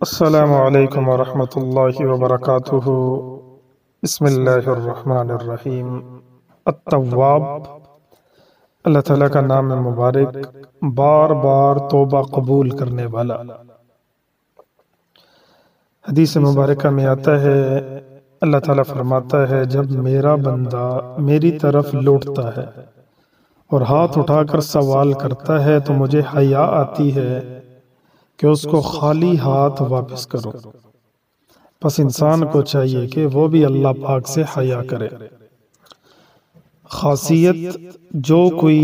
السلام علیکم ورحمۃ اللہ وبرکاتہ۔ بسم اللہ الرحمن الرحیم۔ التواب، اللہ تعالیٰ کا نام مبارک، بار بار توبہ قبول کرنے والا۔ حدیث مبارکہ میں آتا ہے، اللہ تعالیٰ فرماتا ہے، جب میرا بندہ میری طرف لوٹتا ہے اور ہاتھ اٹھا کر سوال کرتا ہے تو مجھے حیا آتی ہے کہ اس کو خالی ہاتھ واپس کرو۔ پس انسان کو چاہیے کہ وہ بھی اللہ پاک سے حیا کرے۔ خاصیت، جو کوئی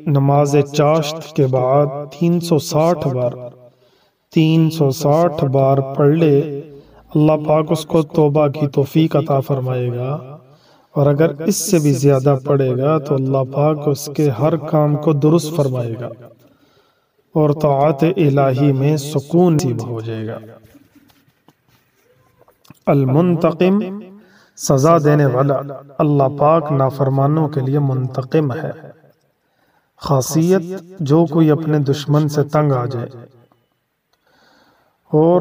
نماز چاشت کے بعد 360 بار پڑھ لے، اللہ پاک اس کو توبہ کی توفیق عطا فرمائے گا، اور اگر اس سے بھی زیادہ پڑھے گا تو اللہ پاک اس کے ہر کام کو درست فرمائے گا اور طاعت الہی میں سکون نصیب ہو جائے گا۔ المنتقم، سزا دینے والا، اللہ پاک نافرمانوں کے لیے منتقم ہے۔ خاصیت، جو کوئی اپنے دشمن سے تنگ آ جائے اور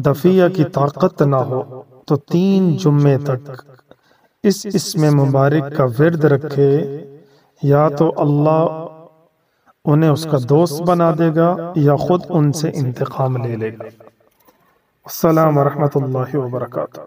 دفیہ کی طاقت نہ ہو تو 3 جمعے تک اس اسم مبارک کا ورد رکھے، یا تو اللہ انہیں اس کا دوست بنا دے گا یا خود ان سے انتقام لے لے گا۔ السلام ورحمۃ اللہ وبرکاتہ۔